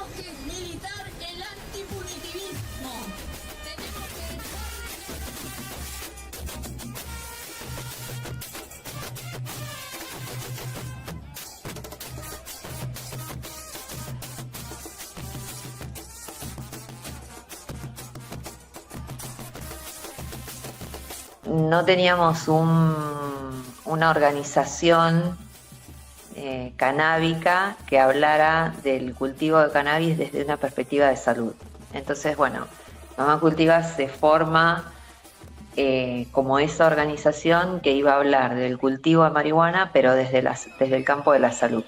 tenemos que militar el antipunitivismo. Tenemos No teníamos una organización canábica que hablara del cultivo de cannabis desde una perspectiva de salud. Entonces, bueno, Mamá Cultiva se forma como esa organización que iba a hablar del cultivo de marihuana, pero desde el campo de la salud.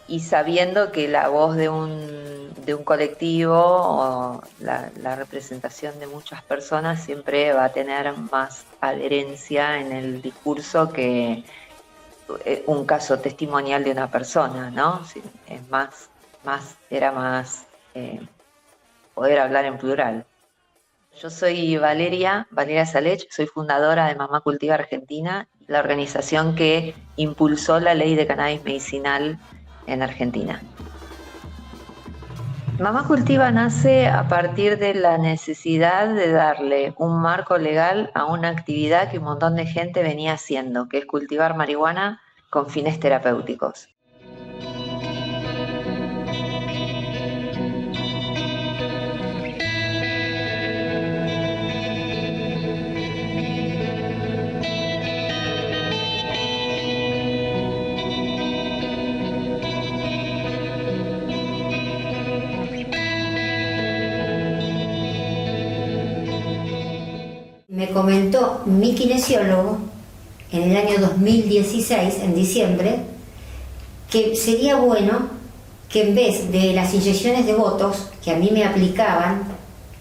Y sabiendo que la voz de un colectivo o la representación de muchas personas siempre va a tener más adherencia en el discurso que un caso testimonial de una persona, ¿no? Sí, era más poder hablar en plural. Yo soy Valeria Salech, soy fundadora de Mamá Cultiva Argentina, la organización que impulsó la ley de cannabis medicinal en Argentina. Mamá Cultiva nace a partir de la necesidad de darle un marco legal a una actividad que un montón de gente venía haciendo, que es cultivar marihuana con fines terapéuticos. Me comentó mi kinesiólogo en el año 2016, en diciembre, que sería bueno que en vez de las inyecciones de botox que a mí me aplicaban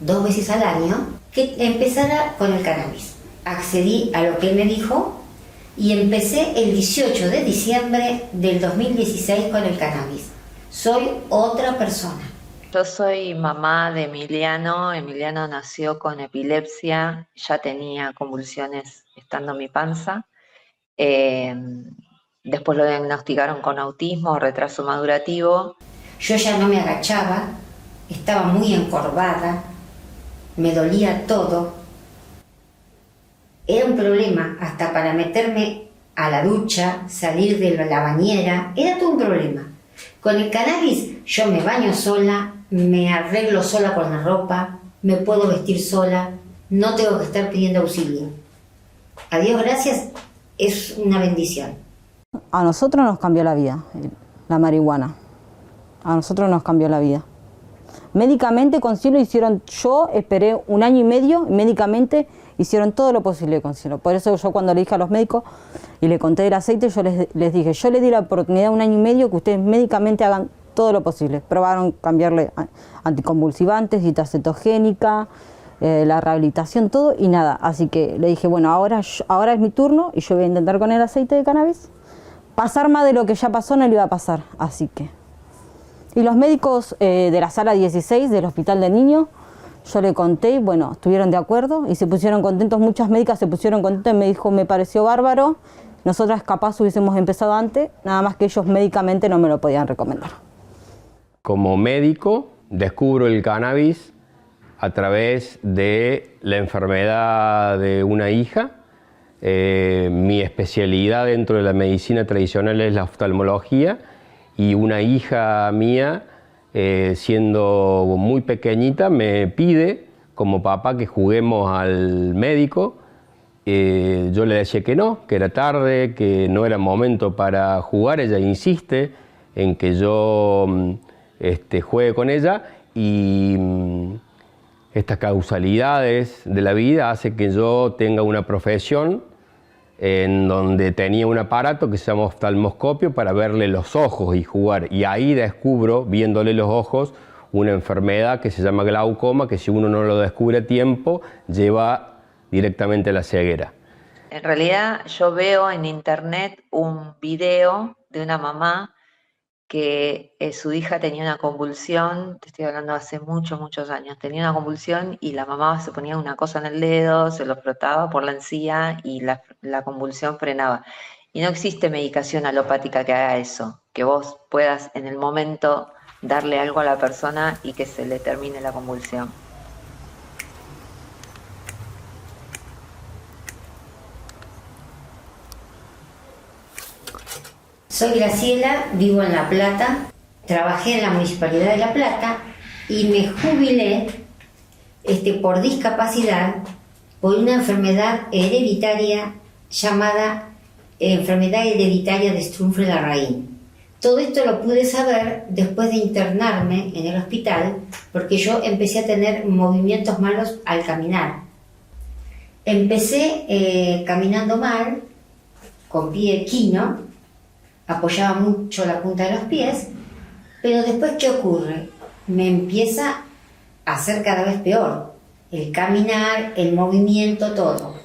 2 veces al año, que empezara con el cannabis. Accedí a lo que él me dijo y empecé el 18 de diciembre del 2016 con el cannabis. Soy otra persona. Yo soy mamá de Emiliano. Emiliano nació con epilepsia, ya tenía convulsiones estando en mi panza. Después lo diagnosticaron con autismo, retraso madurativo. Yo ya no me agachaba, estaba muy encorvada, me dolía todo. Era un problema hasta para meterme a la ducha, salir de la bañera, era todo un problema. Con el cannabis yo me baño sola, me arreglo sola con la ropa, me puedo vestir sola, no tengo que estar pidiendo auxilio. A Dios gracias, es una bendición. A nosotros nos cambió la vida, la marihuana. A nosotros nos cambió la vida. Médicamente con Cielo hicieron, yo esperé 1 año y medio, y médicamente hicieron todo lo posible con Cielo. Por eso yo cuando le dije a los médicos y le conté del aceite, yo les dije, yo le di la oportunidad 1 año y medio que ustedes médicamente hagan todo lo posible. Probaron cambiarle anticonvulsivantes, dieta cetogénica, la rehabilitación, todo y nada. Así que le dije, bueno, ahora es mi turno y yo voy a intentar con el aceite de cannabis. Pasar más de lo que ya pasó no le iba a pasar, así que... Y los médicos de la sala 16 del Hospital de Niños, yo le conté y bueno, estuvieron de acuerdo y se pusieron contentos, muchas médicas se pusieron contentas y me dijo, me pareció bárbaro, nosotras capaz hubiésemos empezado antes, nada más que ellos médicamente no me lo podían recomendar. Como médico descubro el cannabis a través de la enfermedad de una hija. Mi especialidad dentro de la medicina tradicional es la oftalmología y una hija mía, siendo muy pequeñita, me pide como papá que juguemos al médico. Yo le decía que no, que era tarde, que no era momento para jugar. Ella insiste en que yo juegue con ella y estas causalidades de la vida hacen que yo tenga una profesión en donde tenía un aparato que se llama oftalmoscopio para verle los ojos y jugar. Y ahí descubro, viéndole los ojos, una enfermedad que se llama glaucoma, que si uno no lo descubre a tiempo, lleva directamente a la ceguera. En realidad yo veo en internet un video de una mamá que su hija tenía una convulsión, te estoy hablando hace muchos años, tenía una convulsión y la mamá se ponía una cosa en el dedo, se lo frotaba por la encía y la convulsión frenaba. Y no existe medicación alopática que haga eso, que vos puedas en el momento darle algo a la persona y que se le termine la convulsión. Soy Graciela, vivo en La Plata, trabajé en la Municipalidad de La Plata y me jubilé por discapacidad por una enfermedad hereditaria llamada enfermedad hereditaria de Strümpfe-Larraín. Todo esto lo pude saber después de internarme en el hospital porque yo empecé a tener movimientos malos al caminar. Empecé caminando mal, con pie equino, apoyaba mucho la punta de los pies, pero después, ¿qué ocurre? Me empieza a hacer cada vez peor. El caminar, el movimiento, todo.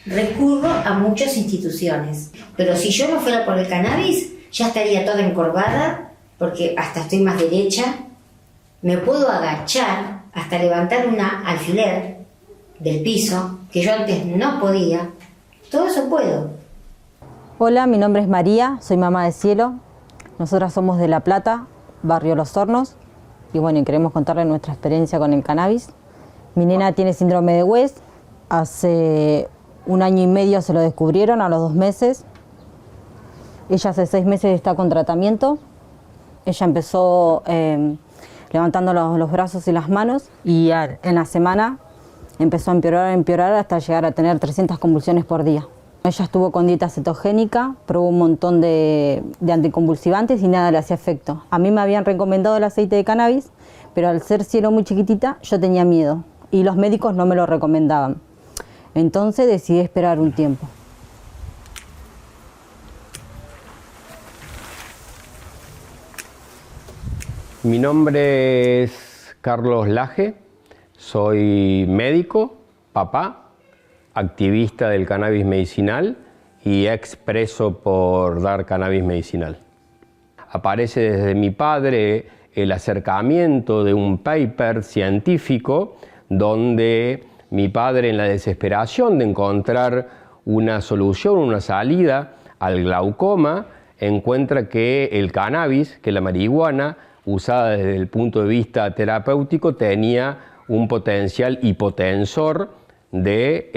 Recurro a muchas instituciones, pero si yo no fuera por el cannabis, ya estaría toda encorvada, porque hasta estoy más derecha, me puedo agachar hasta levantar una alfiler del piso, que yo antes no podía. Todo eso puedo. Hola, mi nombre es María, soy mamá de Cielo. Nosotras somos de La Plata, barrio Los Hornos, y bueno, queremos contarle nuestra experiencia con el cannabis. Mi nena tiene síndrome de West, hace 1 año y medio se lo descubrieron, a los 2 meses. Ella hace 6 meses está con tratamiento. Ella empezó levantando los brazos y las manos y en la semana empezó a empeorar hasta llegar a tener 300 convulsiones por día. Ella estuvo con dieta cetogénica, probó un montón de anticonvulsivantes y nada le hacía efecto. A mí me habían recomendado el aceite de cannabis, pero al ser Cielo muy chiquitita yo tenía miedo y los médicos no me lo recomendaban. Entonces decidí esperar un tiempo. Mi nombre es Carlos Laje, soy médico, papá, activista del cannabis medicinal y expreso por dar cannabis medicinal. Aparece desde mi padre el acercamiento de un paper científico donde mi padre, en la desesperación de encontrar una solución, una salida al glaucoma, encuentra que el cannabis, que la marihuana, usada desde el punto de vista terapéutico, tenía un potencial hipotensor de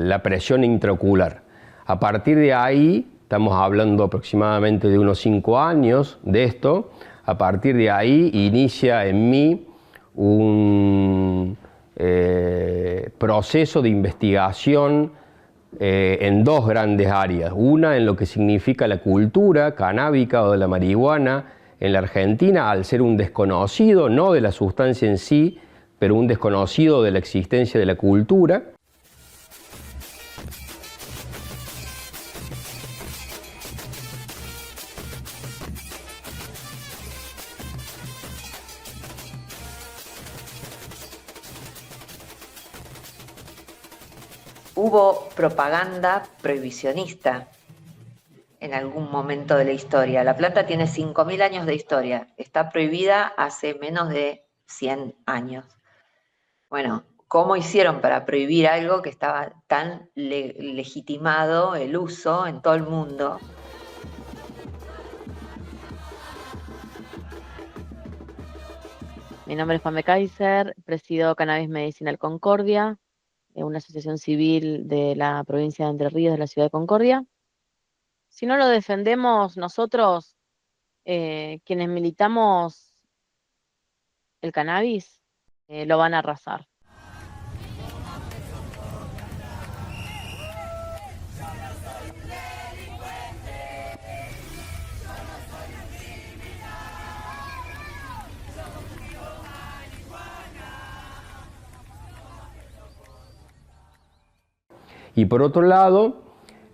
la presión intraocular. A partir de ahí, estamos hablando aproximadamente de unos 5 años de esto, a partir de ahí inicia en mí un proceso de investigación en 2 grandes áreas. Una en lo que significa la cultura canábica o de la marihuana en la Argentina, al ser un desconocido, no de la sustancia en sí, pero un desconocido de la existencia de la cultura. Hubo propaganda prohibicionista en algún momento de la historia. La planta tiene 5.000 años de historia, está prohibida hace menos de 100 años. Bueno, ¿cómo hicieron para prohibir algo que estaba tan legitimado el uso en todo el mundo? Mi nombre es Pame Kaiser, presido Cannabis Medicinal Concordia, una asociación civil de la provincia de Entre Ríos, de la ciudad de Concordia. Si no lo defendemos nosotros, quienes militamos el cannabis, lo van a arrasar. Y por otro lado,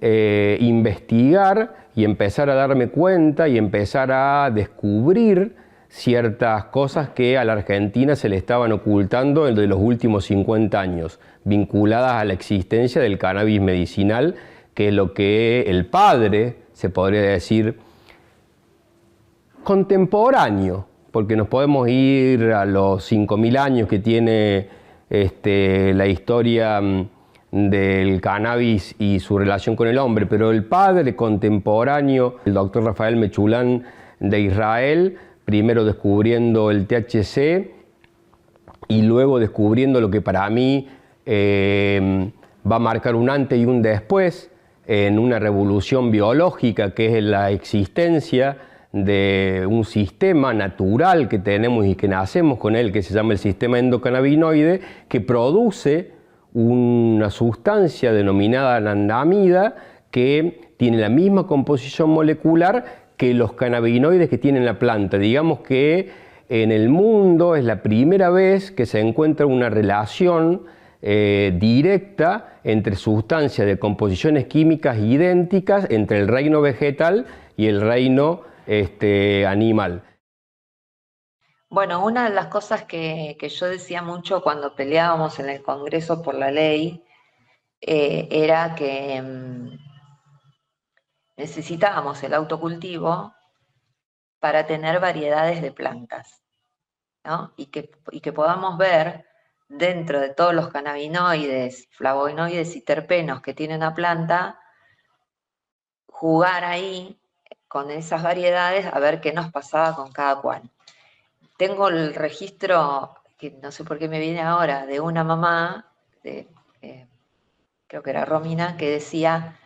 investigar y empezar a darme cuenta y empezar a descubrir ciertas cosas que a la Argentina se le estaban ocultando en los últimos 50 años, vinculadas a la existencia del cannabis medicinal, que es lo que el padre, se podría decir, contemporáneo, porque nos podemos ir a los 5.000 años que tiene la historia del cannabis y su relación con el hombre, pero el padre contemporáneo, el doctor Rafael Mechulán de Israel, primero descubriendo el THC y luego descubriendo lo que para mí va a marcar un antes y un después en una revolución biológica, que es la existencia de un sistema natural que tenemos y que nacemos con él, que se llama el sistema endocannabinoide, que produce una sustancia denominada anandamida que tiene la misma composición molecular que los cannabinoides que tiene la planta. Digamos que en el mundo es la primera vez que se encuentra una relación directa entre sustancias de composiciones químicas idénticas entre el reino vegetal y el reino animal. Bueno, una de las cosas que yo decía mucho cuando peleábamos en el Congreso por la ley era que necesitábamos el autocultivo para tener variedades de plantas, ¿no? Y que podamos ver dentro de todos los cannabinoides, flavonoides y terpenos que tiene una planta, jugar ahí con esas variedades a ver qué nos pasaba con cada cual. Tengo el registro, que no sé por qué me viene ahora, de una mamá, creo que era Romina, que decía: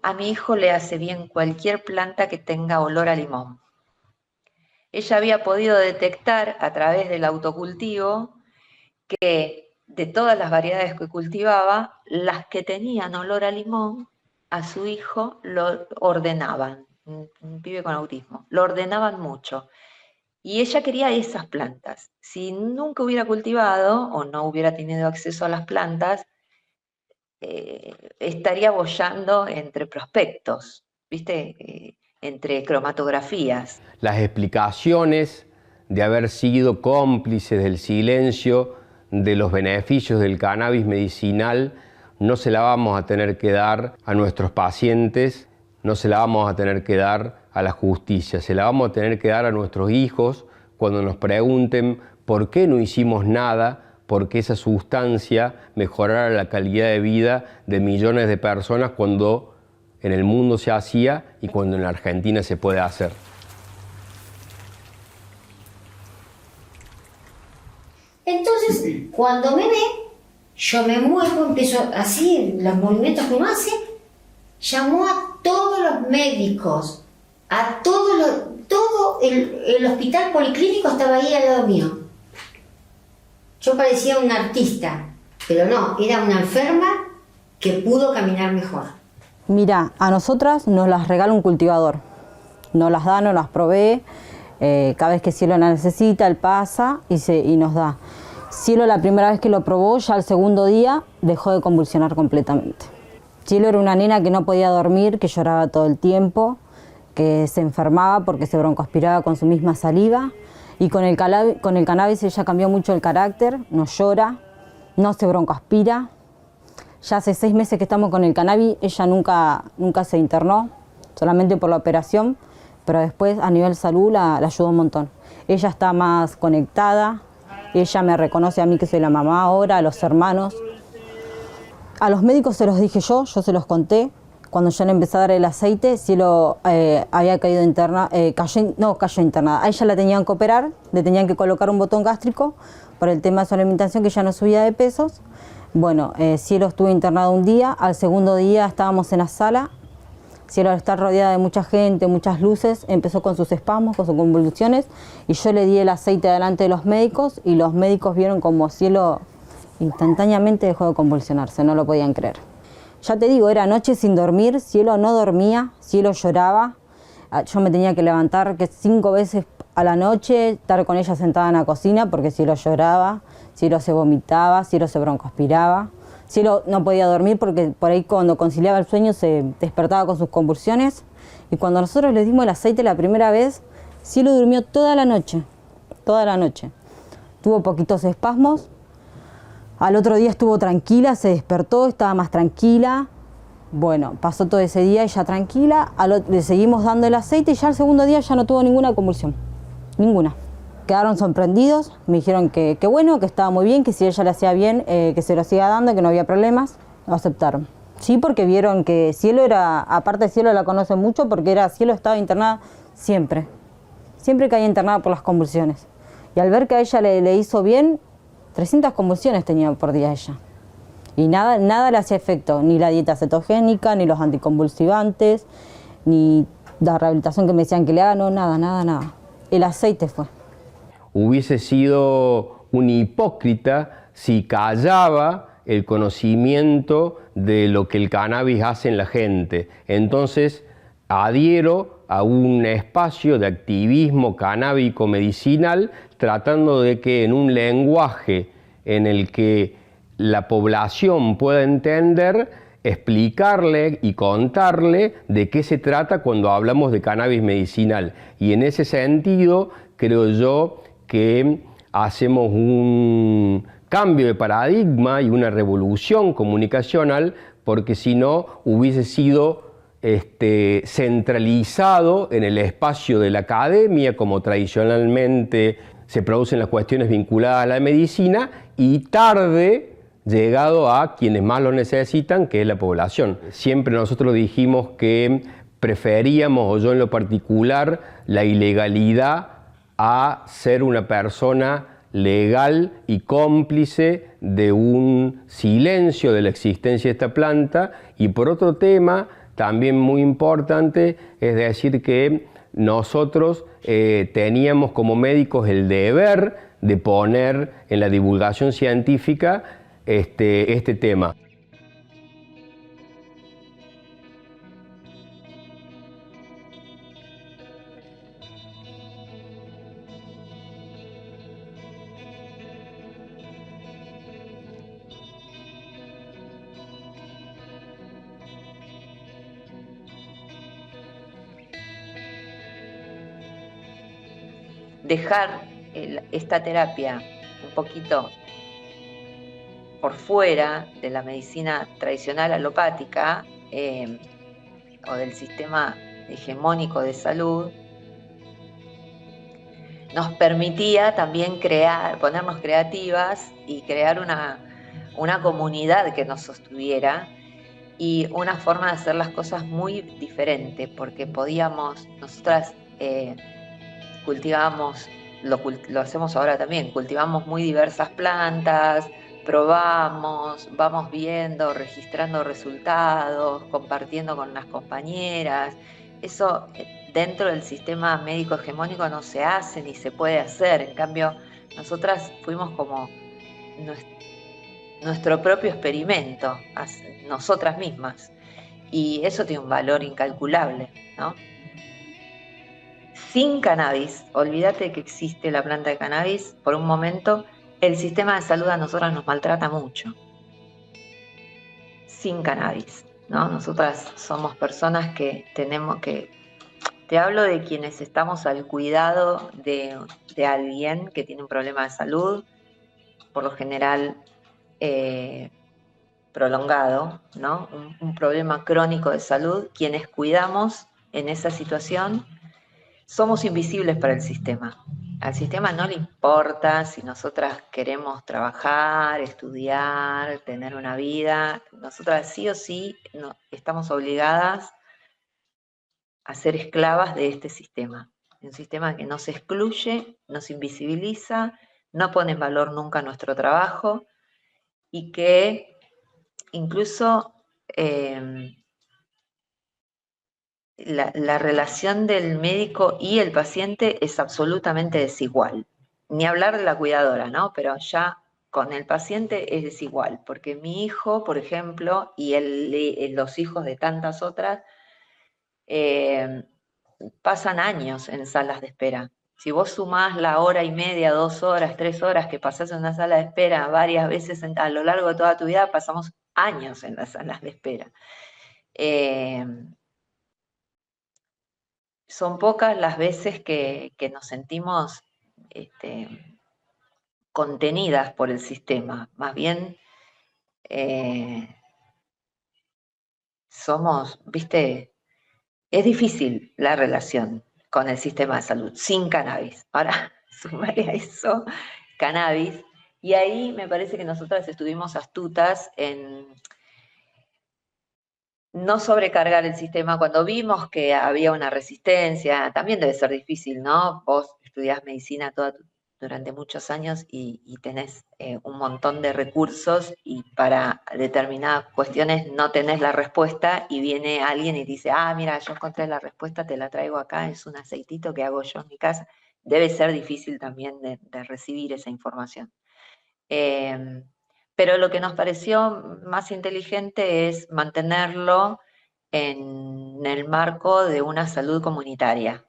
a mi hijo le hace bien cualquier planta que tenga olor a limón. Ella había podido detectar a través del autocultivo que de todas las variedades que cultivaba, las que tenían olor a limón, a su hijo lo ordenaban, un pibe con autismo, lo ordenaban mucho. Y ella quería esas plantas. Si nunca hubiera cultivado o no hubiera tenido acceso a las plantas, estaría boyando entre prospectos, ¿viste? Entre cromatografías. Las explicaciones de haber sido cómplices del silencio de los beneficios del cannabis medicinal no se la vamos a tener que dar a nuestros pacientes, no se la vamos a tener que dar a la justicia, se la vamos a tener que dar a nuestros hijos cuando nos pregunten por qué no hicimos nada porque esa sustancia mejorara la calidad de vida de millones de personas cuando en el mundo se hacía y cuando en la Argentina se puede hacer. Entonces, cuando me ve, yo me muevo, empiezo así, los movimientos que uno hace, llamó a todos los médicos, a todo el hospital policlínico estaba ahí al lado mío. Yo parecía una artista, pero no, era una enferma que pudo caminar mejor. Mira, a nosotras nos las regala un cultivador, nos las da, nos las provee, cada vez que Cielo la necesita, él pasa y nos da. Cielo la primera vez que lo probó, ya el segundo día dejó de convulsionar completamente. Cielo era una nena que no podía dormir, que lloraba todo el tiempo, que se enfermaba porque se broncoaspiraba con su misma saliva. Y con el cannabis ella cambió mucho el carácter, no llora, no se broncoaspira. Ya hace 6 meses que estamos con el cannabis, ella nunca se internó, solamente por la operación, pero después a nivel salud la ayudó un montón. Ella está más conectada, ella me reconoce a mí que soy la mamá ahora, a los hermanos. A los médicos se los dije yo se los conté. Cuando yo le empecé a dar el aceite, Cielo había caído internada, cayó internada. A ella la tenían que operar, le tenían que colocar un botón gástrico por el tema de su alimentación, que ya no subía de pesos. Bueno, Cielo estuvo internado un día, al segundo día estábamos en la sala. Cielo, al estar rodeada de mucha gente, muchas luces, empezó con sus espasmos, con sus convulsiones, y yo le di el aceite delante de los médicos, y los médicos vieron como Cielo instantáneamente dejó de convulsionarse, no lo podían creer. Ya te digo, era noche sin dormir, Cielo no dormía, Cielo lloraba, yo me tenía que levantar 5 veces a la noche, estar con ella sentada en la cocina porque Cielo lloraba, Cielo se vomitaba, Cielo se broncoaspiraba, Cielo no podía dormir porque por ahí cuando conciliaba el sueño se despertaba con sus convulsiones. Y cuando nosotros le dimos el aceite la primera vez, Cielo durmió toda la noche, tuvo poquitos espasmos. Al otro día estuvo tranquila, se despertó, estaba más tranquila. Bueno, pasó todo ese día ella tranquila, le seguimos dando el aceite y ya el segundo día ya no tuvo ninguna convulsión, ninguna. Quedaron sorprendidos, me dijeron que bueno, que estaba muy bien, que si ella le hacía bien, que se lo siga dando, que no había problemas, lo aceptaron. Sí, porque vieron que Cielo era, aparte Cielo la conoce mucho porque Cielo estaba internada siempre siempre caía internada por las convulsiones. Y al ver que a ella le hizo bien, 300 convulsiones tenía por día ella. Y nada le hacía efecto, ni la dieta cetogénica, ni los anticonvulsivantes, ni la rehabilitación que me decían que le haga, no, nada. El aceite fue. Hubiese sido un hipócrita si callaba el conocimiento de lo que el cannabis hace en la gente. Entonces, adhiero a un espacio de activismo canábico medicinal, tratando de que en un lenguaje en el que la población pueda entender, explicarle y contarle de qué se trata cuando hablamos de cannabis medicinal. Y en ese sentido, creo yo que hacemos un cambio de paradigma y una revolución comunicacional, porque si no hubiese sido centralizado en el espacio de la academia, como tradicionalmente se producen las cuestiones vinculadas a la medicina, y tarde llegado a quienes más lo necesitan, que es la población. Siempre nosotros dijimos que preferíamos, o yo en lo particular, la ilegalidad a ser una persona legal y cómplice de un silencio de la existencia de esta planta. Y por otro tema, también muy importante, es decir que nosotros teníamos como médicos el deber de poner en la divulgación científica este tema. Dejar esta terapia un poquito por fuera de la medicina tradicional alopática o del sistema hegemónico de salud, nos permitía también ponernos creativas y crear una comunidad que nos sostuviera y una forma de hacer las cosas muy diferente, porque nosotras cultivamos, lo hacemos ahora también, cultivamos muy diversas plantas, probamos, vamos viendo, registrando resultados, compartiendo con las compañeras. Eso dentro del sistema médico hegemónico no se hace ni se puede hacer. En cambio, nosotras fuimos como nuestro propio experimento, nosotras mismas. Y eso tiene un valor incalculable, ¿no? Sin cannabis, olvídate que existe la planta de cannabis, por un momento, el sistema de salud a nosotras nos maltrata mucho. Sin cannabis, ¿no? Nosotras somos personas que tenemos que... Te hablo de quienes estamos al cuidado de alguien que tiene un problema de salud, por lo general prolongado, ¿no? Un problema crónico de salud. Quienes cuidamos en esa situación somos invisibles para el sistema. Al sistema no le importa si nosotras queremos trabajar, estudiar, tener una vida. Nosotras sí o sí estamos obligadas a ser esclavas de este sistema. Un sistema que nos excluye, nos invisibiliza, no pone en valor nunca nuestro trabajo y que incluso la relación del médico y el paciente es absolutamente desigual. Ni hablar de la cuidadora, ¿no? Pero ya con el paciente es desigual, porque mi hijo, por ejemplo, y los hijos de tantas otras, pasan años en salas de espera. Si vos sumás la hora y media, 2 horas, 3 horas que pasás en una sala de espera varias veces a lo largo de toda tu vida, pasamos años en las salas de espera. Son pocas las veces que nos sentimos contenidas por el sistema. Más bien somos, viste, es difícil la relación con el sistema de salud sin cannabis. Ahora, sumaré a eso cannabis. Y ahí me parece que nosotras estuvimos astutas en no sobrecargar el sistema. Cuando vimos que había una resistencia, también debe ser difícil, ¿no? Vos estudiás medicina durante muchos años y tenés un montón de recursos y para determinadas cuestiones no tenés la respuesta y viene alguien y dice, ah, mira, yo encontré la respuesta, te la traigo acá, es un aceitito que hago yo en mi casa. Debe ser difícil también de recibir esa información. Pero lo que nos pareció más inteligente es mantenerlo en el marco de una salud comunitaria,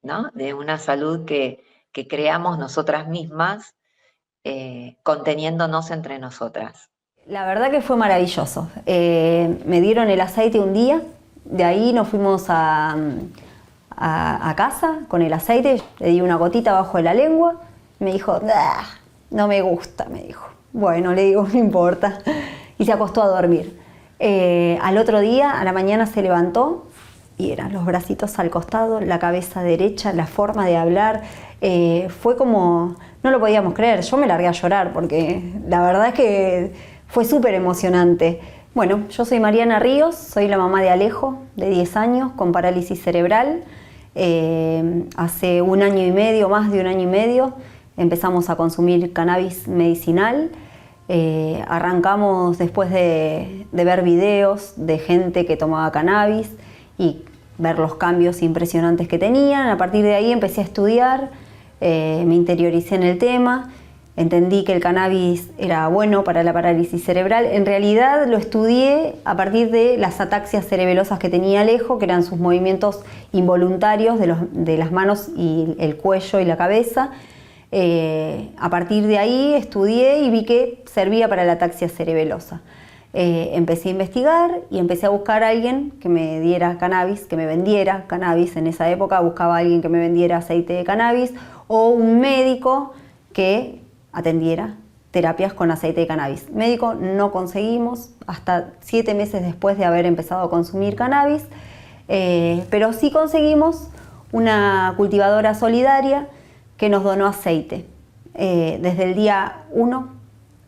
¿no? De una salud que creamos nosotras mismas, conteniéndonos entre nosotras. La verdad que fue maravilloso. Me dieron el aceite un día, de ahí nos fuimos a casa con el aceite, le di una gotita abajo de la lengua, me dijo, no me gusta, me dijo. Bueno, le digo, no importa, y se acostó a dormir. Al otro día, a la mañana se levantó y eran los bracitos al costado, la cabeza derecha, la forma de hablar, fue como, no lo podíamos creer, yo me largué a llorar porque la verdad es que fue súper emocionante. Bueno, yo soy Mariana Ríos, soy la mamá de Alejo, de 10 años, con parálisis cerebral. Hace un año y medio, más de un año y medio, empezamos a consumir cannabis medicinal. Arrancamos después de ver videos de gente que tomaba cannabis y ver los cambios impresionantes que tenían. A partir de ahí empecé a estudiar, me interioricé en el tema, entendí que el cannabis era bueno para la parálisis cerebral. En realidad lo estudié a partir de las ataxias cerebelosas que tenía Alejo, que eran sus movimientos involuntarios de las manos y el cuello y la cabeza. A partir de ahí estudié y vi que servía para la ataxia cerebelosa. Empecé a investigar y empecé a buscar a alguien que me diera cannabis, que me vendiera cannabis. En esa época buscaba a alguien que me vendiera aceite de cannabis o un médico que atendiera terapias con aceite de cannabis. Médico no conseguimos hasta 7 meses después de haber empezado a consumir cannabis, pero sí conseguimos una cultivadora solidaria que nos donó aceite. Desde el día 1,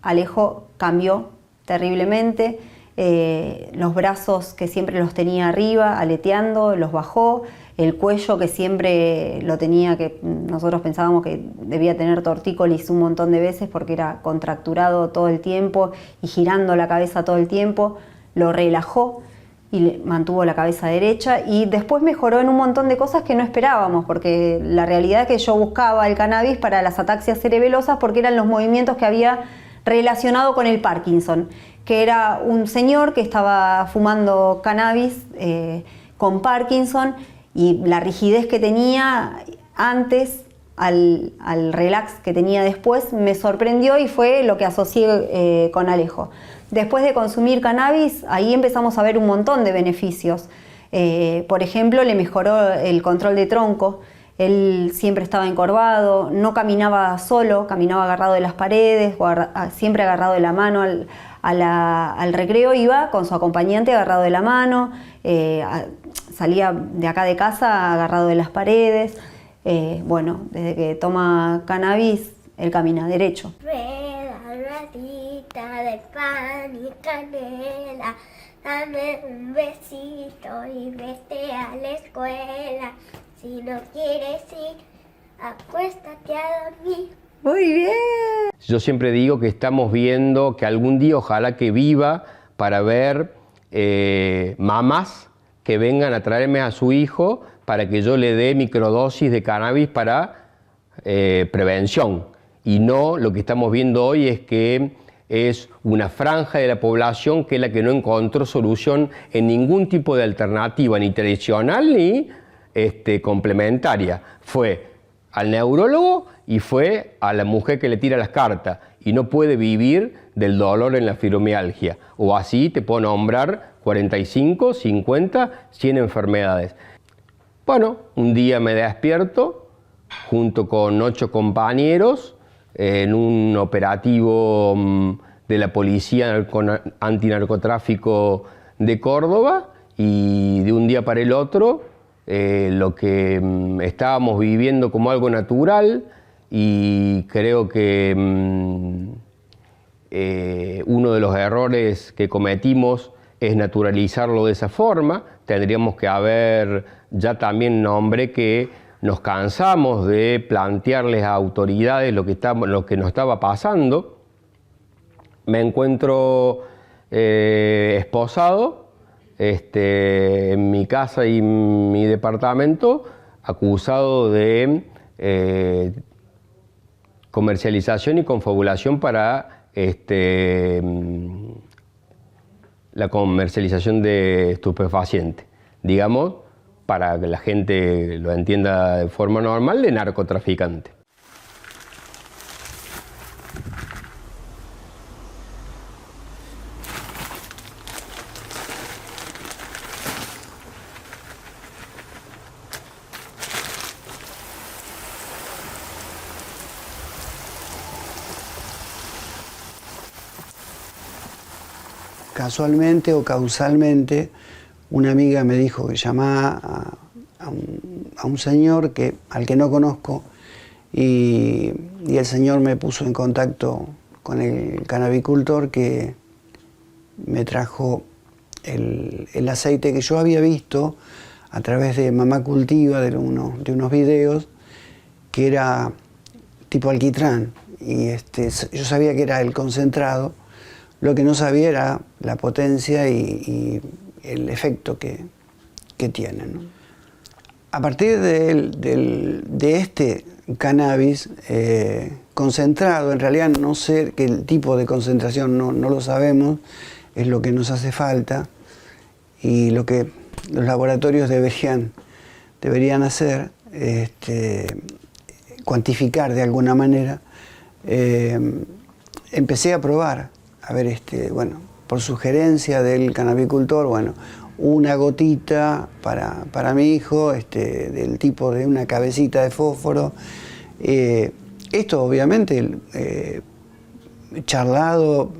Alejo cambió terriblemente. Los brazos que siempre los tenía arriba, aleteando, los bajó. El cuello que siempre lo tenía, que nosotros pensábamos que debía tener tortícolis un montón de veces porque era contracturado todo el tiempo y girando la cabeza todo el tiempo, lo relajó y mantuvo la cabeza derecha y después mejoró en un montón de cosas que no esperábamos, porque la realidad es que yo buscaba el cannabis para las ataxias cerebelosas porque eran los movimientos que había relacionado con el Parkinson, que era un señor que estaba fumando cannabis con Parkinson y la rigidez que tenía antes al relax que tenía después me sorprendió y fue lo que asocié con Alejo. Después de consumir cannabis, ahí empezamos a ver un montón de beneficios. Por ejemplo, le mejoró el control de tronco. Él siempre estaba encorvado, no caminaba solo, caminaba agarrado de las paredes, siempre agarrado de la mano al recreo, iba con su acompañante agarrado de la mano, salía de acá de casa agarrado de las paredes. Bueno, desde que toma cannabis, él camina derecho. Ruedita de pan y canela, dame un besito y vete a la escuela. Si no quieres ir, acuéstate a dormir. Muy bien. Yo siempre digo que estamos viendo que algún día ojalá que viva para ver mamás que vengan a traerme a su hijo para que yo le dé microdosis de cannabis para prevención. Y no, lo que estamos viendo hoy es que es una franja de la población que es la que no encontró solución en ningún tipo de alternativa, ni tradicional ni complementaria. Fue al neurólogo y fue a la mujer que le tira las cartas y no puede vivir del dolor en la fibromialgia. O así te puedo nombrar 45, 50, 100 enfermedades. Bueno, un día me despierto junto con 8 compañeros en un operativo de la Policía Antinarcotráfico de Córdoba y de un día para el otro lo que estábamos viviendo como algo natural y creo que uno de los errores que cometimos es naturalizarlo de esa forma. Tendríamos que haber, ya también nombré que nos cansamos de plantearles a autoridades lo que nos estaba pasando. Me encuentro esposado en mi casa y mi departamento, acusado de comercialización y confabulación para la comercialización de estupefacientes, digamos, para que la gente lo entienda de forma normal, de narcotraficante. Casualmente o causalmente, una amiga me dijo que llamara a un señor al que no conozco y el señor me puso en contacto con el canabicultor que me trajo el aceite que yo había visto a través de Mamá Cultiva, de unos videos, que era tipo alquitrán. Y yo sabía que era el concentrado. Lo que no sabía era la potencia y el efecto que tiene, ¿no? A partir de este cannabis concentrado, en realidad no sé que el tipo de concentración no lo sabemos, es lo que nos hace falta y lo que los laboratorios deberían hacer, cuantificar de alguna manera. Empecé a probar. A ver, bueno, por sugerencia del canabicultor, bueno, una gotita para mi hijo, del tipo de una cabecita de fósforo. Esto obviamente charlado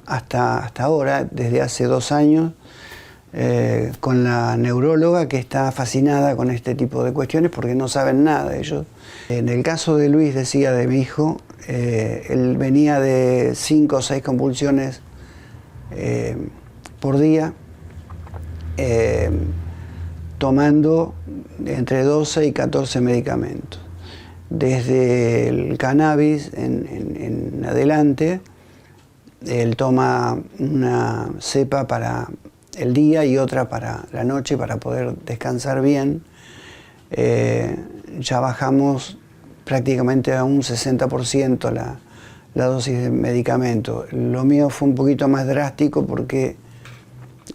hasta ahora, desde hace 2 años, con la neuróloga que está fascinada con este tipo de cuestiones porque no saben nada de ellos. En el caso de Luis, decía, de mi hijo, él venía de 5 o 6 convulsiones por día, tomando entre 12 y 14 medicamentos. Desde el cannabis en adelante, él toma una cepa para el día y otra para la noche para poder descansar bien. Ya bajamos prácticamente a un 60% la dosis de medicamento. Lo mío fue un poquito más drástico porque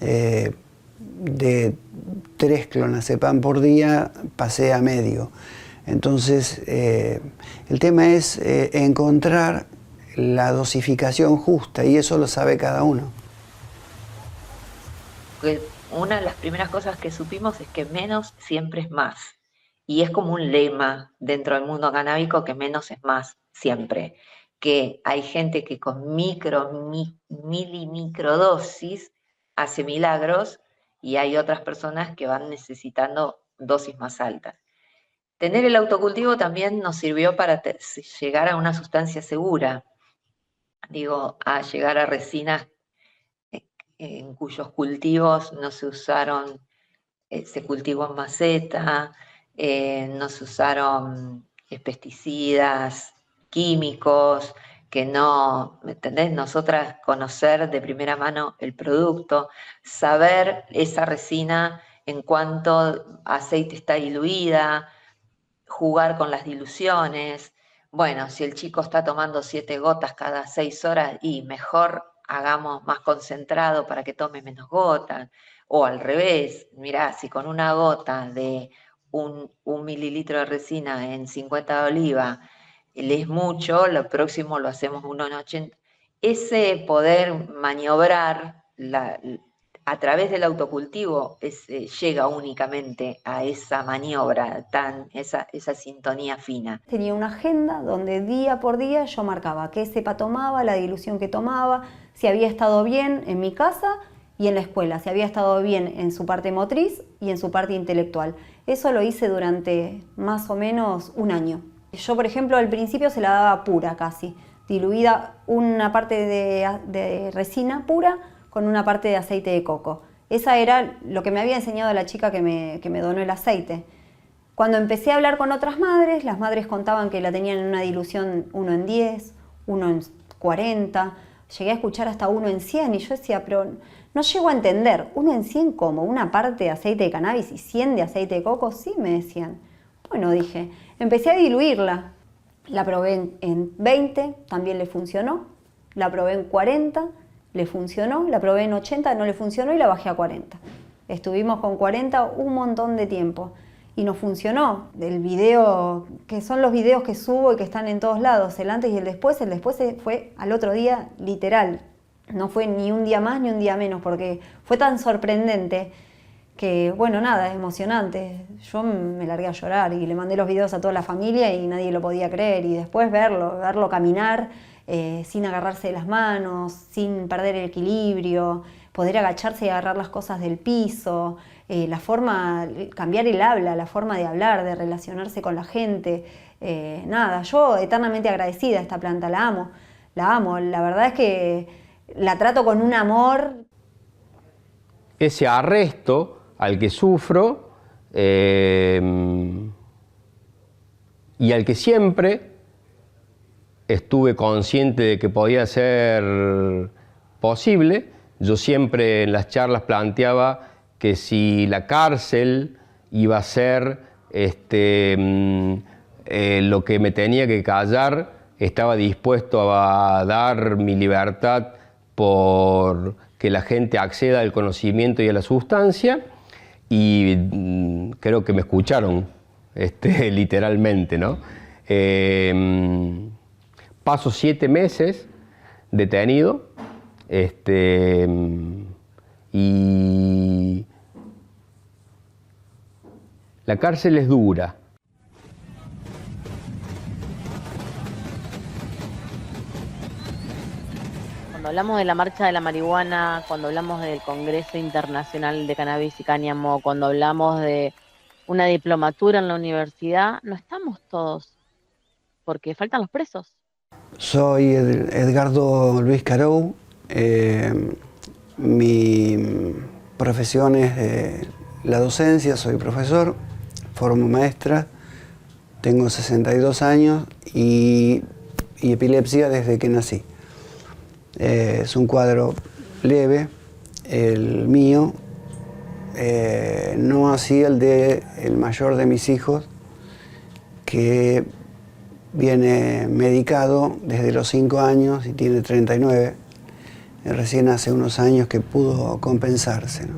de 3 clonazepam por día pasé a medio. Entonces, el tema es encontrar la dosificación justa y eso lo sabe cada uno. Una de las primeras cosas que supimos es que menos siempre es más. Y es como un lema dentro del mundo canábico que menos es más siempre. Que hay gente que con microdosis hace milagros y hay otras personas que van necesitando dosis más altas. Tener el autocultivo también nos sirvió para llegar a una sustancia segura. Digo, a llegar a resinas en cuyos cultivos no se usaron, se cultivó en maceta, no se usaron pesticidas, químicos, que no, ¿me entendés? Nosotras conocer de primera mano el producto, saber esa resina en cuánto aceite está diluida, jugar con las diluciones. Bueno, si el chico está tomando 7 gotas cada 6 horas y mejor hagamos más concentrado para que tome menos gotas, o al revés, mirá, si con una gota de un mililitro de resina en 50 de oliva le es mucho, lo próximo lo hacemos 1 en 80. Ese poder maniobrar a través del autocultivo llega únicamente a esa maniobra, esa sintonía fina. Tenía una agenda donde día por día yo marcaba qué cepa tomaba, la dilución que tomaba, si había estado bien en mi casa y en la escuela, si había estado bien en su parte motriz y en su parte intelectual. Eso lo hice durante más o menos 1 año. Yo, por ejemplo, al principio se la daba pura casi, diluida una parte de resina pura con una parte de aceite de coco. Esa era lo que me había enseñado la chica que me donó el aceite. Cuando empecé a hablar con otras madres, las madres contaban que la tenían en una dilución 1 en 10, 1 en 40, llegué a escuchar hasta 1 en 100 y yo decía, pero no llego a entender, 1 en 100 ¿cómo? ¿Una parte de aceite de cannabis y 100 de aceite de coco? Sí, me decían. Bueno, dije, empecé a diluirla. La probé en 20, también le funcionó. La probé en 40, le funcionó. La probé en 80, no le funcionó y la bajé a 40. Estuvimos con 40 un montón de tiempo y nos funcionó. El video, que son los videos que subo y que están en todos lados, el antes y el después fue al otro día literal. No fue ni un día más ni un día menos, porque fue tan sorprendente que, bueno, nada, es emocionante. Yo me largué a llorar y le mandé los videos a toda la familia y nadie lo podía creer. Y después verlo caminar sin agarrarse de las manos, sin perder el equilibrio, poder agacharse y agarrar las cosas del piso, la forma, cambiar el habla, la forma de hablar, de relacionarse con la gente. Nada, yo eternamente agradecida a esta planta, la amo. La verdad es que la trato con un amor. Ese arresto al que sufro y al que siempre estuve consciente de que podía ser posible. Yo siempre en las charlas planteaba que si la cárcel iba a ser lo que me tenía que callar, estaba dispuesto a dar mi libertad por que la gente acceda al conocimiento y a la sustancia, y creo que me escucharon literalmente, ¿no? Paso 7 meses detenido y la cárcel es dura. Cuando hablamos de la marcha de la marihuana, cuando hablamos del Congreso Internacional de Cannabis y Cáñamo, cuando hablamos de una diplomatura en la universidad, no estamos todos, porque faltan los presos. Soy Edgardo Luis Carou. Mi profesión es la docencia, soy profesor, formo maestra, tengo 62 años y epilepsia desde que nací. Es un cuadro leve, el mío, no así el de el mayor de mis hijos, que viene medicado desde los 5 años y tiene 39. Recién hace unos años que pudo compensarse, ¿no?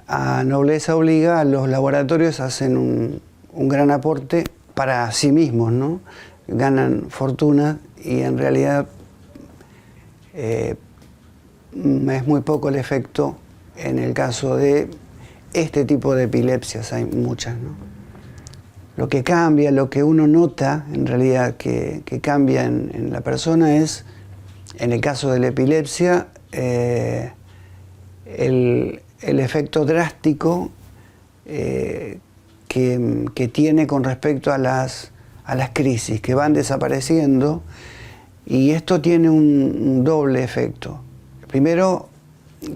A Nobleza Obliga, los laboratorios hacen un gran aporte para sí mismos, ¿no? Ganan fortuna y en realidad es muy poco el efecto en el caso de este tipo de epilepsias, hay muchas, ¿no? Lo que cambia, lo que uno nota en realidad que cambia en la persona es, en el caso de la epilepsia, el efecto drástico que tiene con respecto a las crisis que van desapareciendo, y esto tiene un doble efecto. Primero,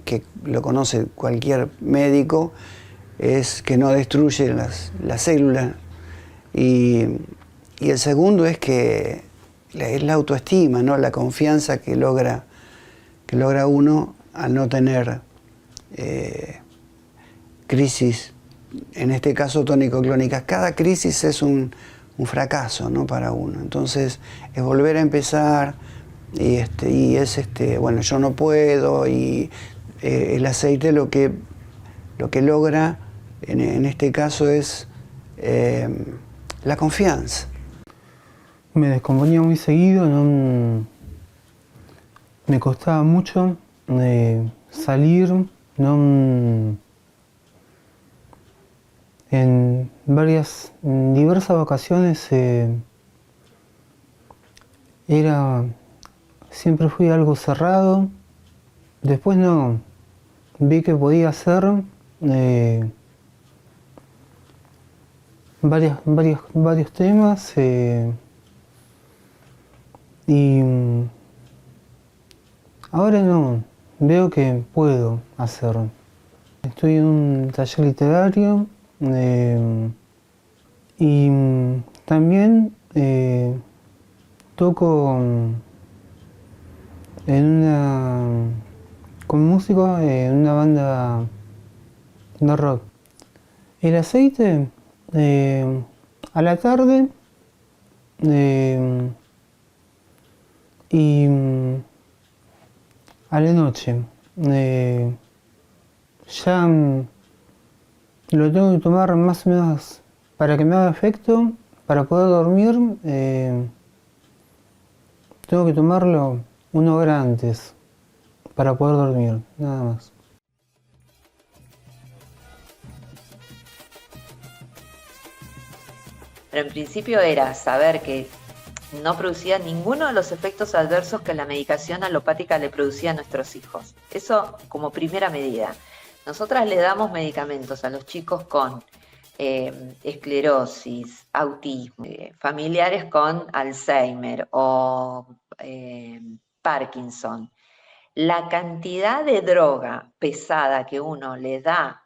que lo conoce cualquier médico, es que no destruye las células, y el segundo es que es la autoestima, ¿no? La confianza que logra uno al no tener crisis, en este caso tónico-clónicas. Cada crisis es un fracaso, ¿no? Para uno. Entonces es volver a empezar y es bueno, yo no puedo, y el aceite lo que logra en este caso es la confianza. Me descomponía muy seguido, me costaba mucho salir, en diversas ocasiones siempre fui algo cerrado. Después vi que podía hacer varios temas y ahora veo que puedo hacerlo. Estoy en un taller literario y también toco con músico en una banda de rock. El aceite a la tarde y a la noche. Ya lo tengo que tomar más o menos para que me haga efecto, para poder dormir. Tengo que tomarlo 1 hora antes para poder dormir, nada más. Pero en principio era saber que no producía ninguno de los efectos adversos que la medicación alopática le producía a nuestros hijos. Eso como primera medida. Nosotras le damos medicamentos a los chicos con esclerosis, autismo, familiares con Alzheimer o Parkinson. La cantidad de droga pesada que uno le da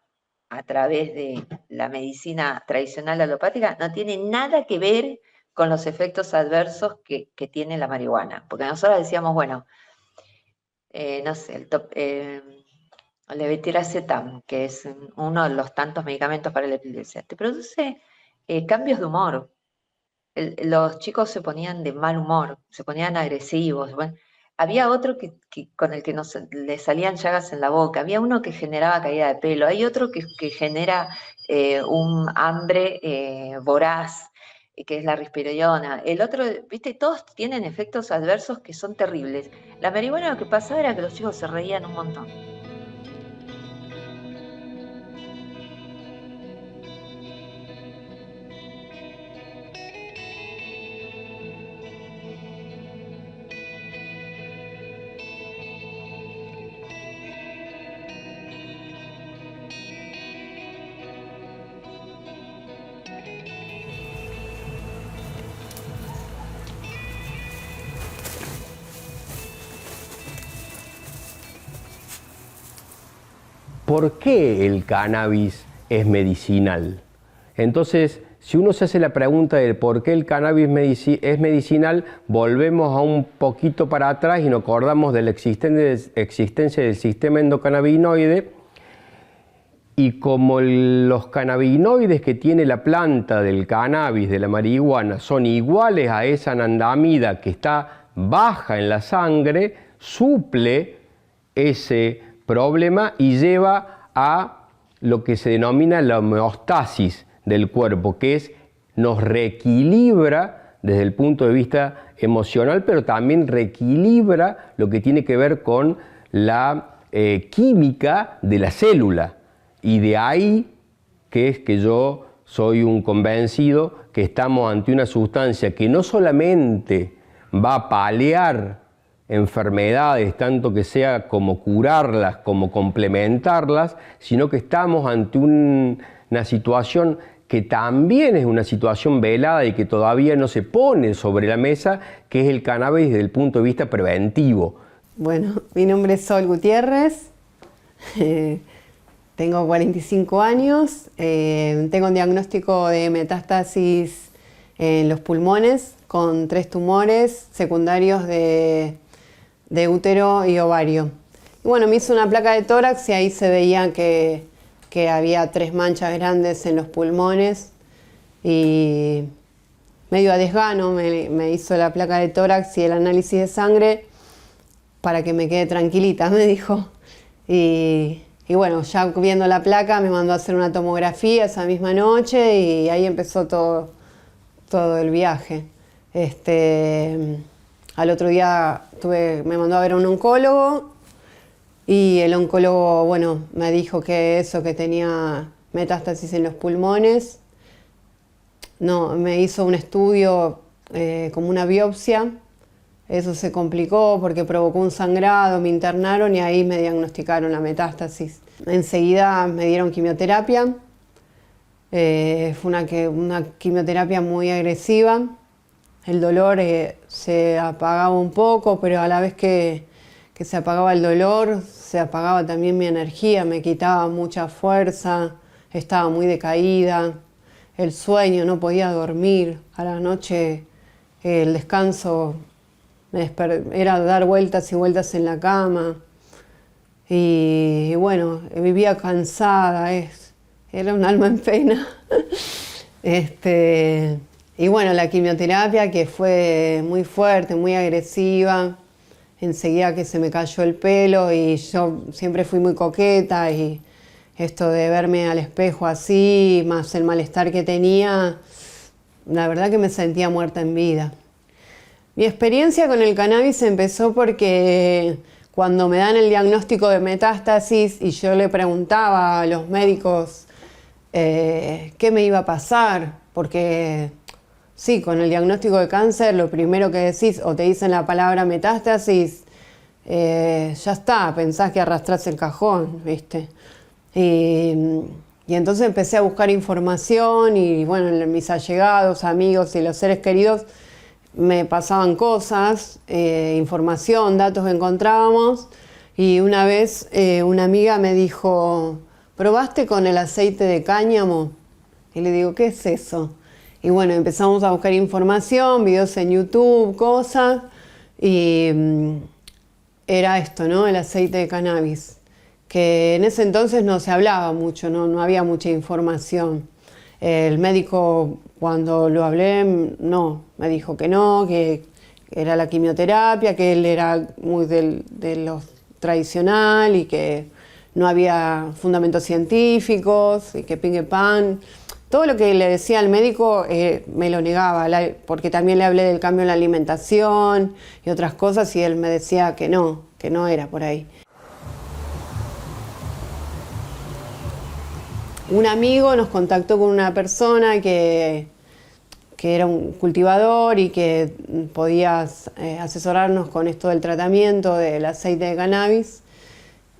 a través de la medicina tradicional alopática no tiene nada que ver con los efectos adversos que tiene la marihuana. Porque nosotros decíamos, bueno, no sé, el levetiracetam, que es uno de los tantos medicamentos para la epilepsia, te produce cambios de humor. Los chicos se ponían de mal humor, se ponían agresivos. Bueno, había otro con el que le salían llagas en la boca, había uno que generaba caída de pelo, hay otro que genera un hambre voraz, que es la risperidona. El otro, viste, todos tienen efectos adversos que son terribles. La marihuana lo que pasaba era que los chicos se reían un montón. ¿Por qué el cannabis es medicinal? Entonces, si uno se hace la pregunta de por qué el cannabis es medicinal, volvemos a un poquito para atrás y nos acordamos de la existencia del sistema endocannabinoide. Y como los cannabinoides que tiene la planta del cannabis, de la marihuana, son iguales a esa anandamida que está baja en la sangre, suple ese problema y lleva a lo que se denomina la homeostasis del cuerpo, que nos reequilibra desde el punto de vista emocional, pero también reequilibra lo que tiene que ver con la química de la célula. Y de ahí que es que yo soy un convencido que estamos ante una sustancia que no solamente va a paliar enfermedades, tanto que sea como curarlas, como complementarlas, sino que estamos ante una situación que también es una situación velada y que todavía no se pone sobre la mesa, que es el cannabis desde el punto de vista preventivo. Bueno, mi nombre es Sol Gutiérrez, tengo 45 años, tengo un diagnóstico de metástasis en los pulmones con 3 tumores secundarios de útero y ovario. Y bueno, me hizo una placa de tórax y ahí se veía que había 3 manchas grandes en los pulmones y medio a desgano me hizo la placa de tórax y el análisis de sangre para que me quede tranquilita, me dijo. Y bueno, ya viendo la placa me mandó a hacer una tomografía esa misma noche y ahí empezó todo el viaje. Al otro día me mandó a ver a un oncólogo y el oncólogo, bueno, me dijo que tenía metástasis en los pulmones. No, me hizo un estudio como una biopsia. Eso se complicó porque provocó un sangrado, me internaron y ahí me diagnosticaron la metástasis. Enseguida me dieron quimioterapia. Fue una quimioterapia muy agresiva. El dolor se apagaba un poco, pero a la vez que se apagaba el dolor, se apagaba también mi energía, me quitaba mucha fuerza, estaba muy decaída, el sueño, no podía dormir, a la noche el descanso era dar vueltas y vueltas en la cama y bueno, vivía cansada, era un alma en pena. Y bueno, la quimioterapia que fue muy fuerte, muy agresiva, enseguida que se me cayó el pelo y yo siempre fui muy coqueta y esto de verme al espejo así, más el malestar que tenía, la verdad que me sentía muerta en vida. Mi experiencia con el cannabis empezó porque cuando me dan el diagnóstico de metástasis y yo le preguntaba a los médicos qué me iba a pasar, porque sí, con el diagnóstico de cáncer lo primero que decís o te dicen la palabra metástasis, ya está, pensás que arrastrás el cajón, ¿viste? Y entonces empecé a buscar información y bueno, mis allegados, amigos y los seres queridos me pasaban cosas, información, datos que encontrábamos y una vez una amiga me dijo, ¿probaste con el aceite de cáñamo? Y le digo, ¿qué es eso? Y bueno, empezamos a buscar información, videos en YouTube, cosas y era esto, ¿no? El aceite de cannabis, que en ese entonces no se hablaba mucho, no había mucha información. El médico, cuando lo hablé, no, me dijo que no, que era la quimioterapia, que él era muy de lo tradicional y que no había fundamentos científicos y que pingue pan. Todo lo que le decía al médico me lo negaba, porque también le hablé del cambio en la alimentación y otras cosas y él me decía que no era por ahí. Un amigo nos contactó con una persona que era un cultivador y que podía asesorarnos con esto del tratamiento del aceite de cannabis.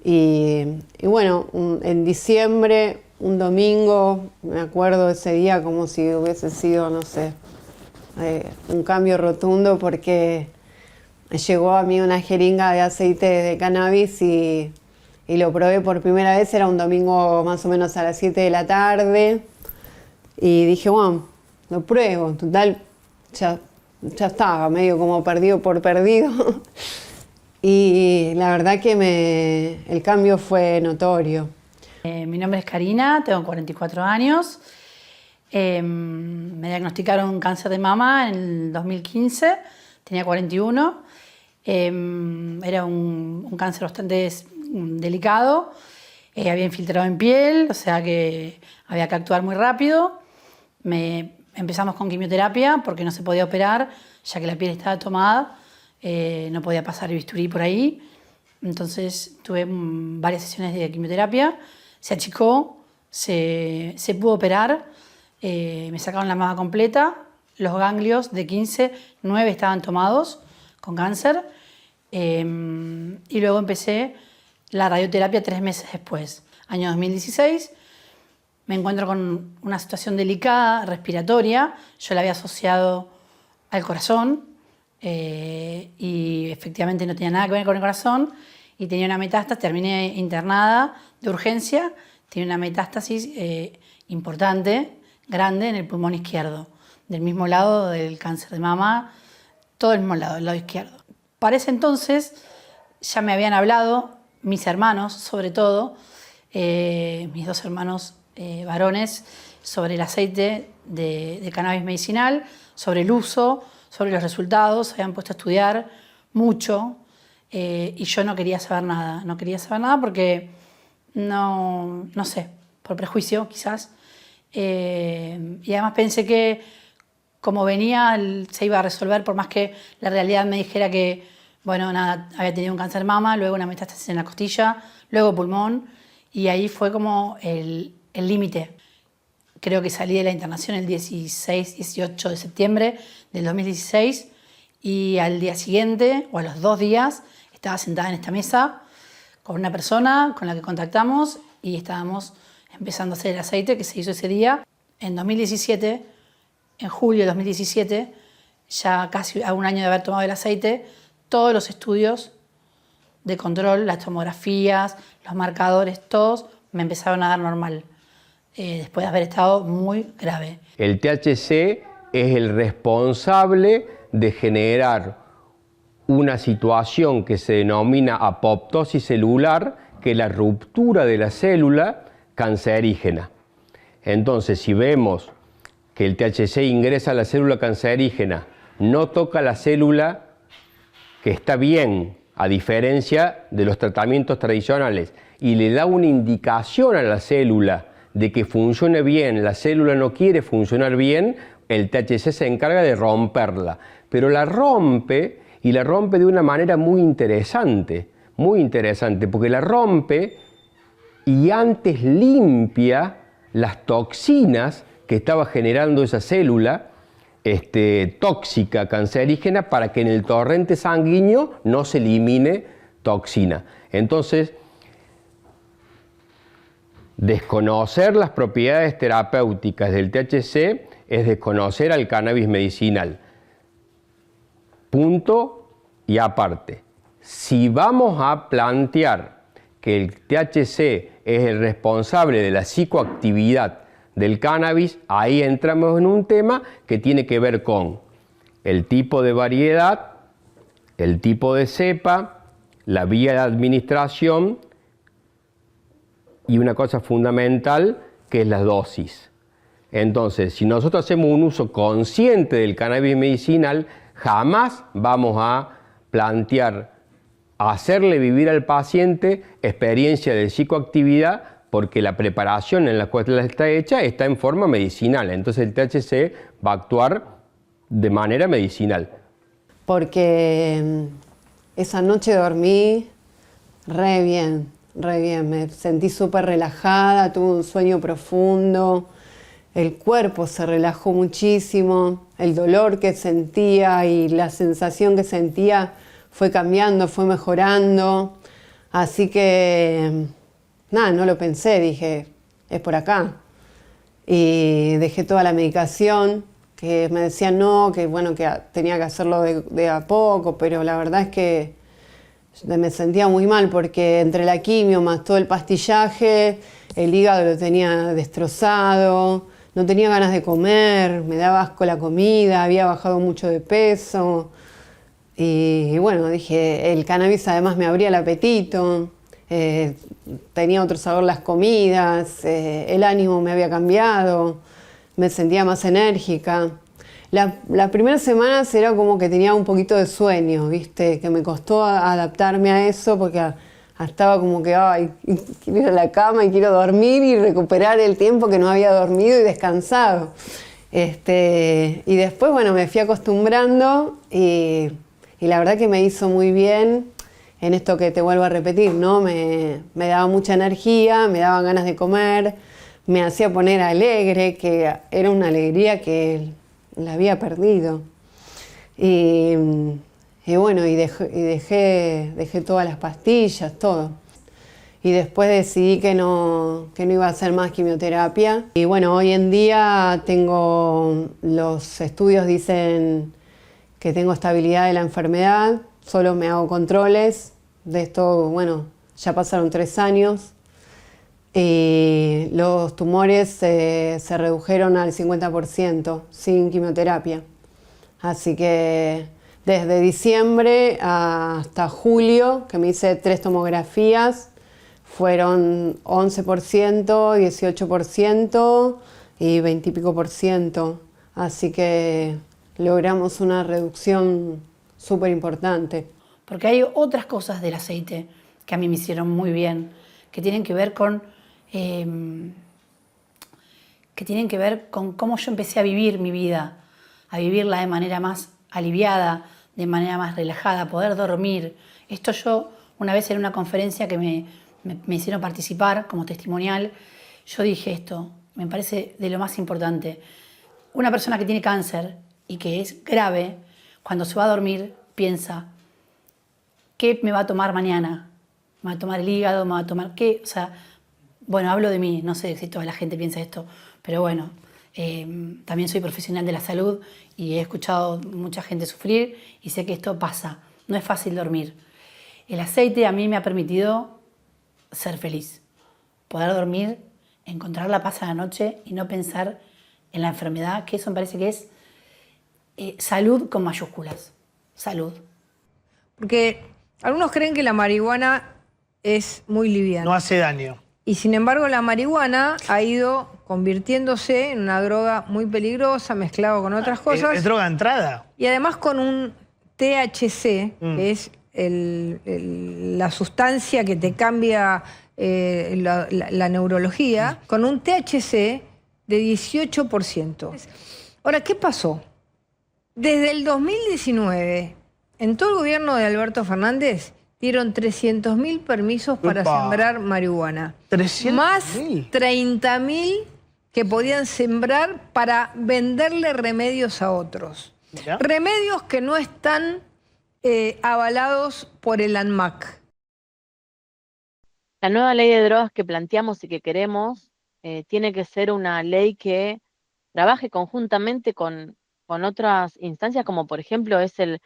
Y bueno, en diciembre, un domingo, me acuerdo de ese día como si hubiese sido, no sé, un cambio rotundo porque llegó a mí una jeringa de aceite de cannabis y lo probé por primera vez, era un domingo más o menos a las 7 de la tarde y dije, bueno, lo pruebo, total, ya estaba medio como perdido por perdido y la verdad que el cambio fue notorio. Mi nombre es Karina, tengo 44 años, me diagnosticaron cáncer de mama en el 2015, tenía 41, era un cáncer bastante delicado, había infiltrado en piel, o sea que había que actuar muy rápido. Empezamos con quimioterapia porque no se podía operar, ya que la piel estaba tomada, no podía pasar el bisturí por ahí. Entonces tuve varias sesiones de quimioterapia, se achicó, se pudo operar, me sacaron la mama completa, los ganglios de 15, 9 estaban tomados con cáncer y luego empecé la radioterapia 3 meses después. Año 2016, me encuentro con una situación delicada, respiratoria. Yo la había asociado al corazón y efectivamente no tenía nada que ver con el corazón y tenía una metástasis, terminé internada de urgencia, tenía una metástasis importante, grande en el pulmón izquierdo, del mismo lado del cáncer de mama, todo el mismo lado, el lado izquierdo. Para ese entonces ya me habían hablado mis hermanos, sobre todo, mis 2 hermanos varones, sobre el aceite de cannabis medicinal, sobre el uso, sobre los resultados, se habían puesto a estudiar mucho y yo no quería saber nada porque no sé, por prejuicio quizás, y además pensé que como venía se iba a resolver por más que la realidad me dijera que bueno, nada, había tenido un cáncer de mama, luego una metástasis en la costilla, luego pulmón, y ahí fue como el límite. Creo que salí de la internación el 18 de septiembre del 2016 y al día siguiente, o a los 2 días, estaba sentada en esta mesa con una persona con la que contactamos y estábamos empezando a hacer el aceite que se hizo ese día. En 2017, en julio de 2017, ya casi a un año de haber tomado el aceite, todos los estudios de control, las tomografías, los marcadores, todos me empezaron a dar normal, después de haber estado muy grave. El THC es el responsable de generar una situación que se denomina apoptosis celular, que es la ruptura de la célula cancerígena. Entonces, si vemos que el THC ingresa a la célula cancerígena, no toca la célula que está bien, a diferencia de los tratamientos tradicionales, y le da una indicación a la célula de que funcione bien, la célula no quiere funcionar bien, el THC se encarga de romperla. Pero la rompe, y la rompe de una manera muy interesante, porque la rompe y antes limpia las toxinas que estaba generando esa célula tóxica, cancerígena, para que en el torrente sanguíneo no se elimine toxina. Entonces, desconocer las propiedades terapéuticas del THC es desconocer al cannabis medicinal. Punto y aparte. Si vamos a plantear que el THC es el responsable de la psicoactividad del cannabis, ahí entramos en un tema que tiene que ver con el tipo de variedad, el tipo de cepa, la vía de administración y una cosa fundamental que es la dosis. Entonces, si nosotros hacemos un uso consciente del cannabis medicinal, jamás vamos a plantear hacerle vivir al paciente experiencia de psicoactividad, porque la preparación en la cual está hecha está en forma medicinal. Entonces el THC va a actuar de manera medicinal. Porque esa noche dormí re bien, me sentí súper relajada, tuve un sueño profundo, el cuerpo se relajó muchísimo, el dolor que sentía y la sensación que sentía fue cambiando, fue mejorando, así que nada, no lo pensé, dije, es por acá. Y dejé toda la medicación, que me decían no, que bueno, que tenía que hacerlo de a poco, pero la verdad es que me sentía muy mal porque entre la quimio más todo el pastillaje, el hígado lo tenía destrozado, no tenía ganas de comer, me daba asco la comida, había bajado mucho de peso. Y bueno, dije, el cannabis además me abría el apetito, tenía otro sabor las comidas, el ánimo me había cambiado, me sentía más enérgica. Las primeras semanas era como que tenía un poquito de sueño, ¿viste? Que me costó adaptarme a eso porque estaba como que, ay, quiero ir a la cama y quiero dormir y recuperar el tiempo que no había dormido y descansado. Y después, bueno, me fui acostumbrando y la verdad que me hizo muy bien en esto que te vuelvo a repetir, ¿no? Me daba mucha energía, me daban ganas de comer, me hacía poner alegre, que era una alegría que la había perdido. Y bueno, dejé todas las pastillas, todo. Y después decidí que no iba a hacer más quimioterapia. Y bueno, hoy en día los estudios dicen que tengo estabilidad de la enfermedad, solo me hago controles. De esto, bueno, ya pasaron 3 años. Y los tumores se redujeron al 50% sin quimioterapia. Así que desde diciembre hasta julio, que me hice 3 tomografías, fueron 11%, 18% y 20 y pico %. Así que logramos una reducción súper importante. Porque hay otras cosas del aceite que a mí me hicieron muy bien, que tienen que ver con cómo yo empecé a vivir mi vida, a vivirla de manera más aliviada, de manera más relajada, poder dormir. Esto yo, una vez en una conferencia que me hicieron participar como testimonial, yo dije esto, me parece de lo más importante. Una persona que tiene cáncer y que es grave, cuando se va a dormir, piensa, ¿qué me va a tomar mañana? ¿Me va a tomar el hígado? ¿Me va a tomar qué? O sea, bueno, hablo de mí, no sé si toda la gente piensa esto, pero bueno, también soy profesional de la salud y he escuchado mucha gente sufrir y sé que esto pasa, no es fácil dormir. El aceite a mí me ha permitido ser feliz, poder dormir, encontrar la paz a la noche y no pensar en la enfermedad, que eso me parece que es salud con mayúsculas, salud. Porque algunos creen que la marihuana es muy liviana. No hace daño. Y sin embargo la marihuana ha ido convirtiéndose en una droga muy peligrosa, mezclado con otras cosas. ¿Es droga entrada? Y además con un THC, que es la sustancia que te cambia la neurología, con un THC de 18%. Ahora, ¿qué pasó? Desde el 2019, en todo el gobierno de Alberto Fernández, dieron 300.000 permisos para sembrar marihuana. ¿300.000? Más 30.000 que podían sembrar para venderle remedios a otros. ¿Ya? Remedios que no están avalados por el ANMAC. La nueva ley de drogas que planteamos y que queremos tiene que ser una ley que trabaje conjuntamente con otras instancias, como por ejemplo es el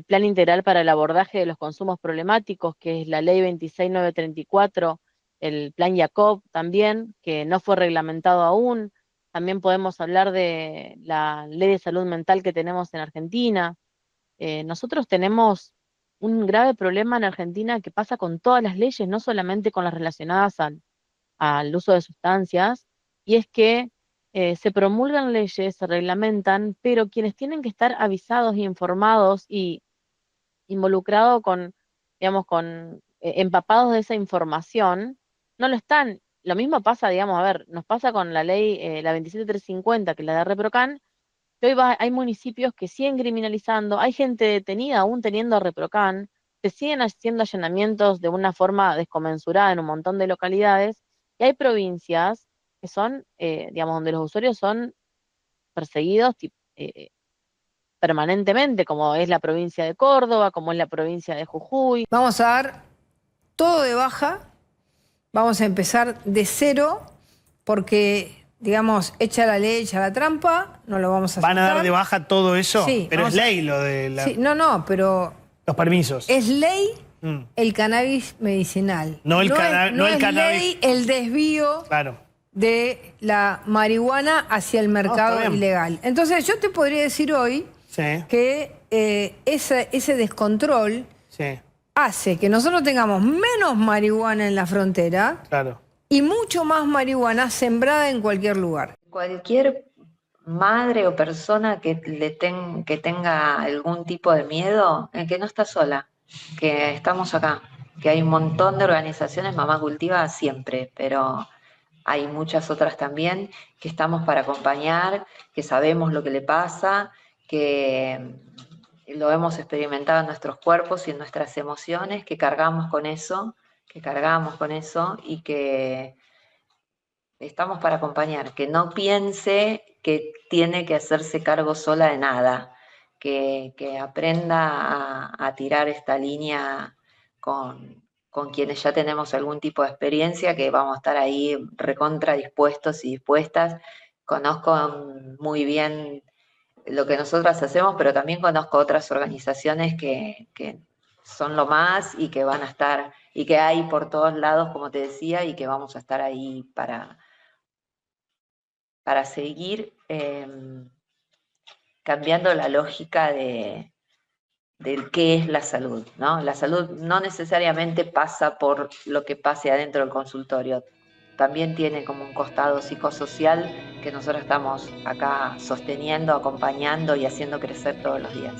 Plan Integral para el Abordaje de los Consumos Problemáticos, que es la Ley 26934, el Plan Jacob también, que no fue reglamentado aún. También podemos hablar de la Ley de Salud Mental que tenemos en Argentina. Nosotros tenemos un grave problema en Argentina que pasa con todas las leyes, no solamente con las relacionadas al uso de sustancias, y es que se promulgan leyes, se reglamentan, pero quienes tienen que estar avisados e informados y involucrados empapados de esa información, no lo están. Lo mismo pasa, nos pasa con la ley, la 27350, que es la de ReproCan, que hoy hay municipios que siguen criminalizando, hay gente detenida aún teniendo ReproCan, se siguen haciendo allanamientos de una forma desconmensurada en un montón de localidades, y hay provincias que son, donde los usuarios son perseguidos permanentemente, como es la provincia de Córdoba, como es la provincia de Jujuy. Vamos a dar todo de baja, vamos a empezar de cero, porque, hecha la ley, hecha la trampa, no lo vamos a aceptar. ¿Van a dar de baja todo eso? Sí. Pero es ley lo de la... Sí, no, pero... Los permisos. Es ley el cannabis medicinal. No el es cannabis... ley el desvío... Claro. De la marihuana hacia el mercado ilegal. Entonces yo te podría decir hoy que ese descontrol hace que nosotros tengamos menos marihuana en la frontera y mucho más marihuana sembrada en cualquier lugar. Cualquier madre o persona que tenga algún tipo de miedo, que no está sola, que estamos acá, que hay un montón de organizaciones, Mamá Cultiva siempre, pero... hay muchas otras también que estamos para acompañar, que sabemos lo que le pasa, que lo hemos experimentado en nuestros cuerpos y en nuestras emociones, que cargamos con eso y que estamos para acompañar, que no piense que tiene que hacerse cargo sola de nada, que aprenda a tirar esta línea con quienes ya tenemos algún tipo de experiencia, que vamos a estar ahí recontra dispuestos y dispuestas. Conozco muy bien lo que nosotras hacemos, pero también conozco otras organizaciones que son lo más y que van a estar, y que hay por todos lados, como te decía, y que vamos a estar ahí para seguir cambiando la lógica del qué es la salud, ¿no? La salud no necesariamente pasa por lo que pase adentro del consultorio, también tiene como un costado psicosocial que nosotros estamos acá sosteniendo, acompañando y haciendo crecer todos los días.